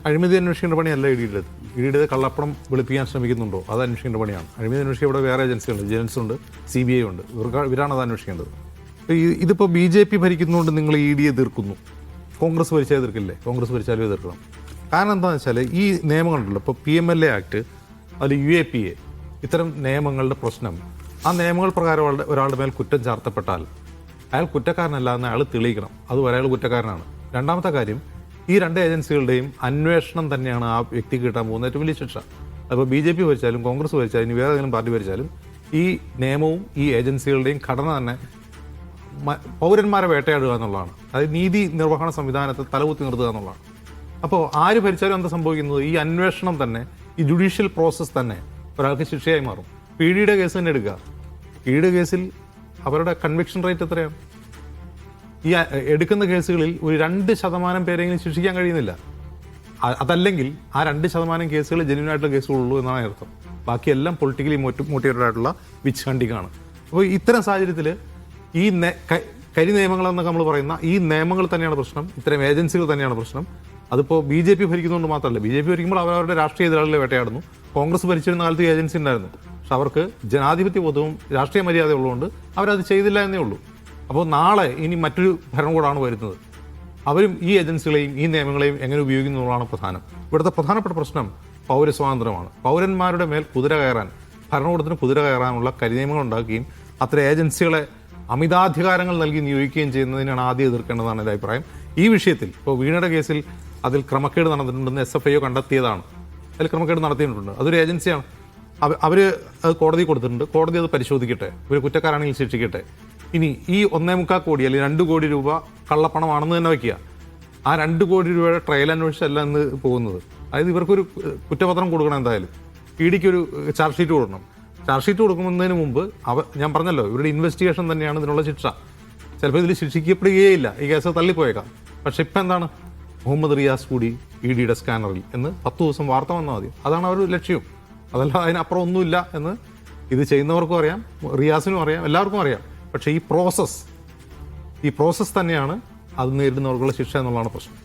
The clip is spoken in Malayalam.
അഴിമതി അന്വേഷിക്കേണ്ട പണിയല്ല ഇഡിയുടേത് കള്ളപ്പണം വെളുപ്പിക്കാൻ ശ്രമിക്കുന്നുണ്ടോ അത് അന്വേഷിക്കേണ്ട പണിയാണ്. അഴിമതി അന്വേഷിക്കാൻ ഇവിടെ വേറെ ഏജൻസികളുണ്ട്, വിജിലൻസ് ഉണ്ട്, CBI ഉണ്ട്. ഇവരാണ് അത് അന്വേഷിക്കേണ്ടത്. ഇതിപ്പോൾ BJP ഭരിക്കുന്നതുകൊണ്ട് നിങ്ങൾ ED എതിർക്കുന്നു, കോൺഗ്രസ് ഭരിച്ചാൽ എതിർക്കില്ലേ? കോൺഗ്രസ് ഭരിച്ചാലും എതിർക്കണം. കാരണം എന്താണെന്ന് വെച്ചാൽ ഈ നിയമങ്ങളുണ്ടല്ലോ, ഇപ്പോൾ PMLA ആക്ട്, അതിൽ UAPA, ഇത്തരം നിയമങ്ങളുടെ പ്രശ്നം, ആ നിയമങ്ങൾ പ്രകാരം ഒരാളുടെ മേൽ കുറ്റം ചാർത്തപ്പെട്ടാൽ അയാൾ കുറ്റക്കാരനല്ല എന്ന് അയാൾ തെളിയിക്കണം. അതുവരെ അയാൾ കുറ്റക്കാരനാണ്. രണ്ടാമത്തെ കാര്യം, ഈ രണ്ട് ഏജൻസികളുടെയും അന്വേഷണം തന്നെയാണ് ആ വ്യക്തിക്ക് കിട്ടാൻ പോകുന്ന ഏറ്റവും വലിയ ശിക്ഷ. അപ്പോൾ BJP ഭരിച്ചാലും കോൺഗ്രസ് ഭരിച്ചാലും ഇനി വേറെ ഏതെങ്കിലും പാർട്ടി ഭരിച്ചാലും ഈ നിയമവും ഈ ഏജൻസികളുടെയും ഘടന തന്നെ പൗരന്മാരെ വേട്ടയാടുക എന്നുള്ളതാണ്. അതായത് നീതി നിർവഹണ സംവിധാനത്തെ തലകുത്തി നിർത്തുക എന്നുള്ളതാണ്. അപ്പോൾ ആര് ഭരിച്ചാലും എന്താ സംഭവിക്കുന്നത്, ഈ അന്വേഷണം തന്നെ, ഈ ജുഡീഷ്യൽ പ്രോസസ്സ് തന്നെ ഒരാൾക്ക് ശിക്ഷയായി മാറും. EDയുടെ കേസ് തന്നെ എടുക്കുക. EDയുടെ കേസിൽ അവരുടെ കൺവിക്ഷൻ റേറ്റ് എത്രയാണ്? ഈ എടുക്കുന്ന കേസുകളിൽ ഒരു 2% പേരെങ്കിലും ശിക്ഷിക്കാൻ കഴിയുന്നില്ല. അതല്ലെങ്കിൽ ആ 2% കേസുകൾ ജെന്യൂനായിട്ടുള്ള കേസുകളുള്ളൂ എന്നാണ് അർത്ഥം. ബാക്കിയെല്ലാം പൊളിറ്റിക്കലി മോട്ടിവേറ്റഡ് ആയിട്ടുള്ള വിച്ച് ഹണ്ടിങ്ങാണ്. അപ്പോൾ ഇത്തരം സാഹചര്യത്തിൽ ഈ കരി നിയമങ്ങളെന്നൊക്കെ നമ്മൾ പറയുന്ന ഈ നിയമങ്ങൾ തന്നെയാണ് പ്രശ്നം, ഇത്തരം ഏജൻസികൾ തന്നെയാണ് പ്രശ്നം. അതിപ്പോൾ BJP ഭരിക്കുന്നതുകൊണ്ട് മാത്രമല്ല, BJP ഭരിക്കുമ്പോൾ അവരവരുടെ രാഷ്ട്രീയ എതിരാളികളെ വേട്ടയാടുന്നു. കോൺഗ്രസ് ഭരിച്ചിരുന്ന കാലത്ത് ഏജൻസി ഉണ്ടായിരുന്നു, പക്ഷെ അവർക്ക് ജനാധിപത്യ ബോധവും രാഷ്ട്രീയ മര്യാദ ഉള്ളതുകൊണ്ട് അവരത് ചെയ്തില്ല എന്നേ ഉള്ളൂ. അപ്പോൾ നാളെ ഇനി മറ്റൊരു ഭരണകൂടമാണ് വരുന്നത്, അവരും ഈ ഏജൻസികളെയും ഈ നിയമങ്ങളെയും എങ്ങനെ ഉപയോഗിക്കുന്നു എന്നുള്ളതാണ് പ്രധാനം. ഇവിടുത്തെ പ്രധാനപ്പെട്ട പ്രശ്നം പൗരസ്വാതന്ത്ര്യമാണ്. പൗരന്മാരുടെ മേൽ കുതിര കയറാൻ, ഭരണകൂടത്തിന് കുതിര കയറാനുള്ള കരിനിയമങ്ങൾ ഉണ്ടാക്കുകയും അത്തരം ഏജൻസികളെ അമിതാധികാരങ്ങൾ നൽകി നിയോഗിക്കുകയും ചെയ്യുന്നതിനാണ് ആദ്യം എതിർക്കേണ്ടതാണ് എൻ്റെ അഭിപ്രായം. ഈ വിഷയത്തിൽ ഇപ്പോൾ വീണയുടെ കേസിൽ അതിൽ ക്രമക്കേട് നടന്നിട്ടുണ്ടെന്ന് SFIO കണ്ടെത്തിയതാണ്. അതിൽ ക്രമക്കേട് നടത്തിയിട്ടുണ്ട്. അതൊരു ഏജൻസിയാണ്. അവർ അത് കോടതി കൊടുത്തിട്ടുണ്ട്. കോടതി അത് പരിശോധിക്കട്ടെ, ഇവർ കുറ്റക്കാരാണെങ്കിൽ ശിക്ഷിക്കട്ടെ. ഇനി ഈ 1.25 കോടി അല്ലെങ്കിൽ 2 കോടി രൂപ കള്ളപ്പണമാണെന്ന് തന്നെ വയ്ക്കുക. ആ 2 കോടി രൂപയുടെ ട്രയൽ അന്വേഷിച്ചല്ല എന്ന് പോകുന്നത്. അതായത് ഇവർക്കൊരു കുറ്റപത്രം കൊടുക്കണം, എന്തായാലും EDക്കൊരു ചാർജ് ഷീറ്റ് കൊടുക്കണം. ചാർജ് ഷീറ്റ് കൊടുക്കുന്നതിന് മുമ്പ് ഞാൻ പറഞ്ഞല്ലോ, ഇവരുടെ ഇൻവെസ്റ്റിഗേഷൻ തന്നെയാണ് ഇതിനുള്ള ശിക്ഷ. ചിലപ്പോൾ ഇതിൽ ശിക്ഷിക്കപ്പെടുകയില്ല, ഈ കേസ് തള്ളിപ്പോയേക്കാം. പക്ഷെ ഇപ്പം എന്താണ്, മുഹമ്മദ് റിയാസ് കൂടി EDയുടെ സ്കാനറിൽ എന്ന് 10 ദിവസം വാർത്ത വന്നാൽ മതി. അതാണ് അവരുടെ ലക്ഷ്യം. അതല്ല, അതിനപ്പുറം ഒന്നുമില്ല എന്ന് ഇത് ചെയ്യുന്നവർക്കും അറിയാം, റിയാസിനും അറിയാം, എല്ലാവർക്കും അറിയാം. പക്ഷേ ഈ പ്രോസസ്സ് തന്നെയാണ് അത് നേരിടുന്നവർക്കുള്ള ശിക്ഷ എന്നുള്ളതാണ് പ്രശ്നം.